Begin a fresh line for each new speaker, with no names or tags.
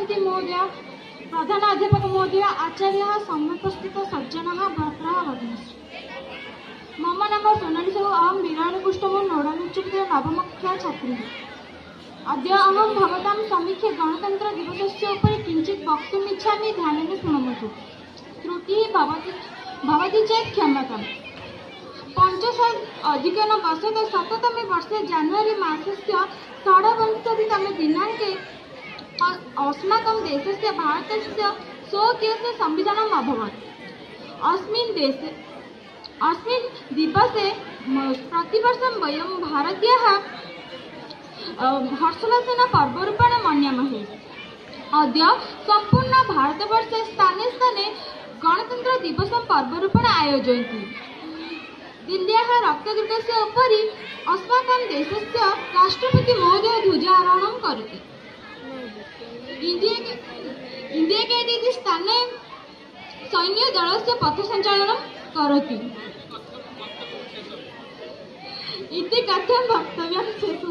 राष्ट्रपति महोदय, प्रधानाध्यापक महोदय, आचार्य, समुपस्थित सज्जन भ्रातृ भगिनीश्री। मम नाम सोनाली साहू, अहम वीराणीपुष्टमो नोडल उच्च विद्यालय नवमकक्षा छात्री। अद्य अहम भवतां समीक्षे गणतंत्र दिवसस्य उपरि किञ्चित् वक्तुम् इच्छामि, ध्यानेन शृण्वन्तु। त्रुटिः भवति चेत् क्षम्यताम्। 500-अधिकवर्षतः वर्षे जान्वरी मासस्य 26तमे दिनाङ्के अस्माकं देशस्य भारतस्य 100 संविधानम् अभवत्। अस्मिन् दिवसे प्रतिवर्षं वयं भारतीयाः हर्षोल्लासेन पर्वरूपेण मन्यामहे। अद्य सम्पूर्ण भारतवर्षे स्थाने स्थाने गणतन्त्र दिवसं पर्वरूपेण आयोजयन्ति। दिल्ल्याः रक्तदुर्गस्य उपरि अस्माकं देशस्य राष्ट्रपति महोदय ध्वजारोहणं करोति। इंडिया गेट इति स्थाने सैन्यदलस्य पथसञ्चालनं करोति इति कथं वक्तव्यं चेत्